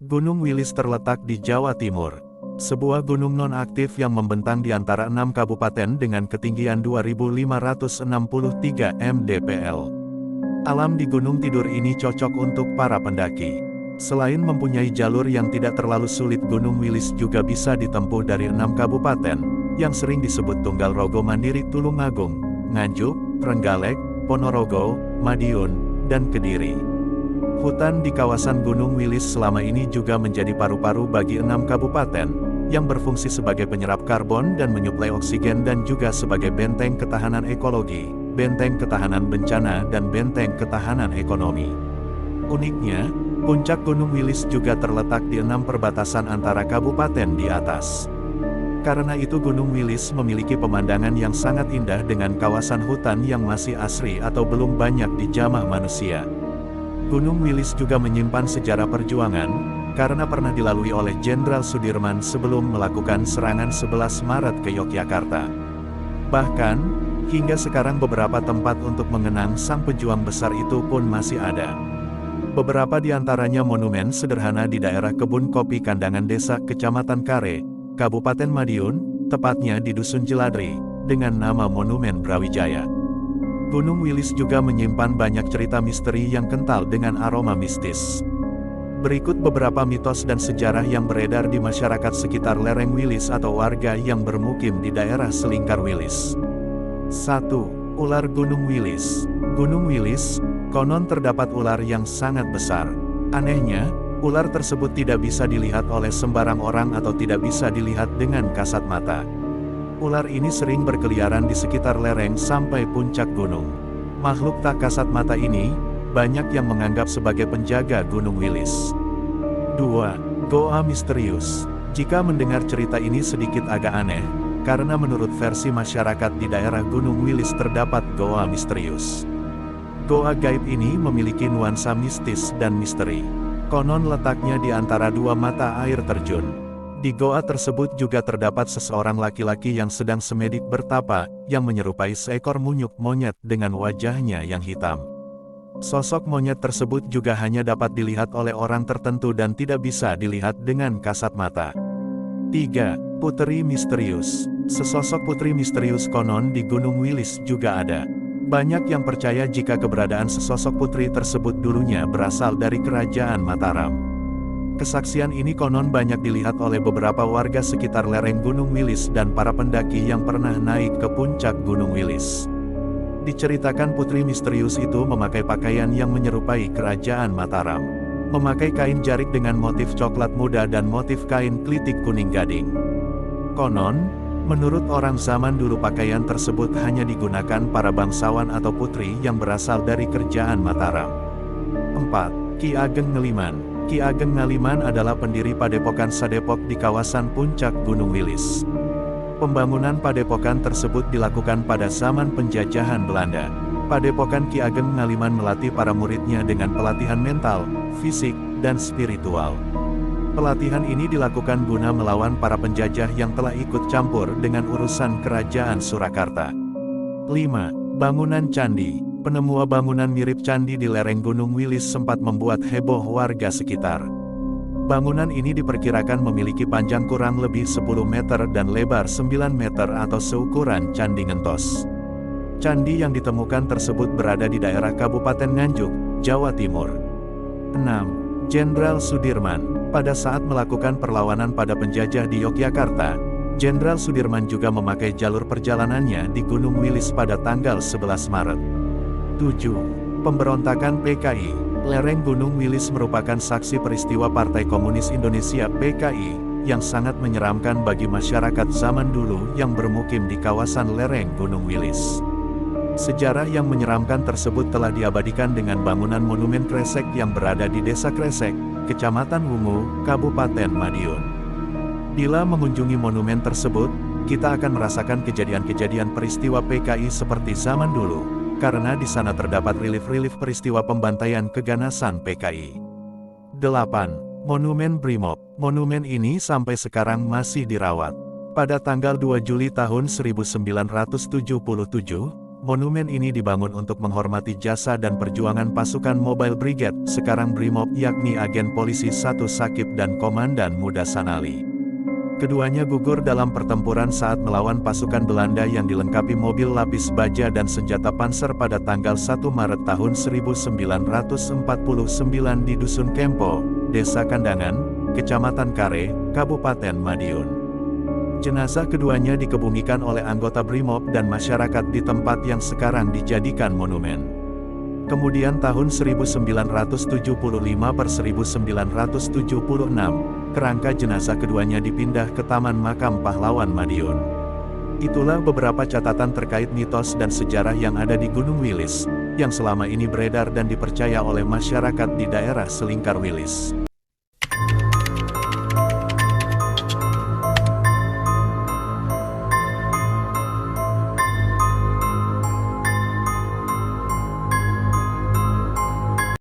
Gunung Wilis terletak di Jawa Timur. Sebuah gunung non-aktif yang membentang di antara 6 kabupaten dengan ketinggian 2.563 mdpl. Alam di Gunung Tidur ini cocok untuk para pendaki. Selain mempunyai jalur yang tidak terlalu sulit, Gunung Wilis juga bisa ditempuh dari 6 kabupaten, yang sering disebut Tunggal Rogo Mandiri, Tulungagung, Nganjuk, Trenggalek, Ponorogo, Madiun, dan Kediri. Hutan di kawasan Gunung Wilis selama ini juga menjadi paru-paru bagi 6 kabupaten, yang berfungsi sebagai penyerap karbon dan menyuplai oksigen dan juga sebagai benteng ketahanan ekologi, benteng ketahanan bencana dan benteng ketahanan ekonomi. Uniknya, puncak Gunung Wilis juga terletak di 6 perbatasan antara kabupaten di atas. Karena itu Gunung Wilis memiliki pemandangan yang sangat indah dengan kawasan hutan yang masih asri atau belum banyak dijamah manusia. Gunung Wilis juga menyimpan sejarah perjuangan, karena pernah dilalui oleh Jenderal Sudirman sebelum melakukan serangan 11 Maret ke Yogyakarta. Bahkan, hingga sekarang beberapa tempat untuk mengenang sang pejuang besar itu pun masih ada. Beberapa di antaranya monumen sederhana di daerah Kebun Kopi Kandangan Desa Kecamatan Kare, Kabupaten Madiun, tepatnya di Dusun Jeladri, dengan nama Monumen Brawijaya. Gunung Wilis juga menyimpan banyak cerita misteri yang kental dengan aroma mistis. Berikut beberapa mitos dan sejarah yang beredar di masyarakat sekitar lereng Wilis atau warga yang bermukim di daerah selingkar Wilis. 1. Ular Gunung Wilis. Gunung Wilis, konon terdapat ular yang sangat besar. Anehnya, ular tersebut tidak bisa dilihat oleh sembarang orang atau tidak bisa dilihat dengan kasat mata. Ular ini sering berkeliaran di sekitar lereng sampai puncak gunung. Makhluk tak kasat mata ini banyak yang menganggap sebagai penjaga Gunung Wilis. 2. Goa misterius. Jika mendengar cerita ini sedikit agak aneh, karena menurut versi masyarakat di daerah Gunung Wilis terdapat goa misterius. Goa gaib ini memiliki nuansa mistis dan misteri. Konon letaknya di antara 2 mata air terjun. Di goa tersebut juga terdapat seseorang laki-laki yang sedang semedik bertapa, yang menyerupai seekor munyuk monyet dengan wajahnya yang hitam. Sosok monyet tersebut juga hanya dapat dilihat oleh orang tertentu dan tidak bisa dilihat dengan kasat mata. 3. Putri misterius. Sesosok putri misterius konon di Gunung Wilis juga ada. Banyak yang percaya jika keberadaan sesosok putri tersebut dulunya berasal dari Kerajaan Mataram. Kesaksian ini konon banyak dilihat oleh beberapa warga sekitar lereng Gunung Wilis dan para pendaki yang pernah naik ke puncak Gunung Wilis. Diceritakan putri misterius itu memakai pakaian yang menyerupai Kerajaan Mataram. Memakai kain jarik dengan motif coklat muda dan motif kain klitik kuning gading. Konon, menurut orang zaman dulu pakaian tersebut hanya digunakan para bangsawan atau putri yang berasal dari Kerajaan Mataram. 4. Ki Ageng Ngeliman. Ki Ageng Ngaliman adalah pendiri Padepokan Sadepok di kawasan puncak Gunung Wilis. Pembangunan padepokan tersebut dilakukan pada zaman penjajahan Belanda. Padepokan Ki Ageng Ngaliman melatih para muridnya dengan pelatihan mental, fisik, dan spiritual. Pelatihan ini dilakukan guna melawan para penjajah yang telah ikut campur dengan urusan Kerajaan Surakarta. 5. Bangunan Candi. Penemu bangunan mirip candi di lereng Gunung Wilis sempat membuat heboh warga sekitar. Bangunan ini diperkirakan memiliki panjang kurang lebih 10 meter dan lebar 9 meter atau seukuran Candi Ngentos. Candi yang ditemukan tersebut berada di daerah Kabupaten Nganjuk, Jawa Timur. 6. Jenderal Sudirman. Pada saat melakukan perlawanan pada penjajah di Yogyakarta, Jenderal Sudirman juga memakai jalur perjalanannya di Gunung Wilis pada tanggal 11 Maret. 7. Pemberontakan PKI. Lereng Gunung Wilis merupakan saksi peristiwa Partai Komunis Indonesia (PKI) yang sangat menyeramkan bagi masyarakat zaman dulu yang bermukim di kawasan lereng Gunung Wilis. Sejarah yang menyeramkan tersebut telah diabadikan dengan bangunan monumen Kresek yang berada di Desa Kresek, Kecamatan Wungu, Kabupaten Madiun. Bila mengunjungi monumen tersebut, kita akan merasakan kejadian-kejadian peristiwa PKI seperti zaman dulu. Karena di sana terdapat relief-relief peristiwa pembantaian keganasan PKI. 8. Monumen Brimob. Monumen ini sampai sekarang masih dirawat. Pada tanggal 2 Juli tahun 1977, Monumen ini dibangun untuk menghormati jasa dan perjuangan pasukan Mobile Brigade, sekarang Brimob, yakni agen polisi 1 Sakib dan Komandan Muda Sanali. Keduanya gugur dalam pertempuran saat melawan pasukan Belanda yang dilengkapi mobil lapis baja dan senjata panser pada tanggal 1 Maret tahun 1949 di Dusun Kempo, Desa Kandangan, Kecamatan Kare, Kabupaten Madiun. Jenazah keduanya dikebumikan oleh anggota Brimob dan masyarakat di tempat yang sekarang dijadikan monumen. Kemudian tahun 1975 per 1976, kerangka jenazah keduanya dipindah ke Taman Makam Pahlawan Madiun. Itulah beberapa catatan terkait mitos dan sejarah yang ada di Gunung Wilis, yang selama ini beredar dan dipercaya oleh masyarakat di daerah Selingkar Wilis.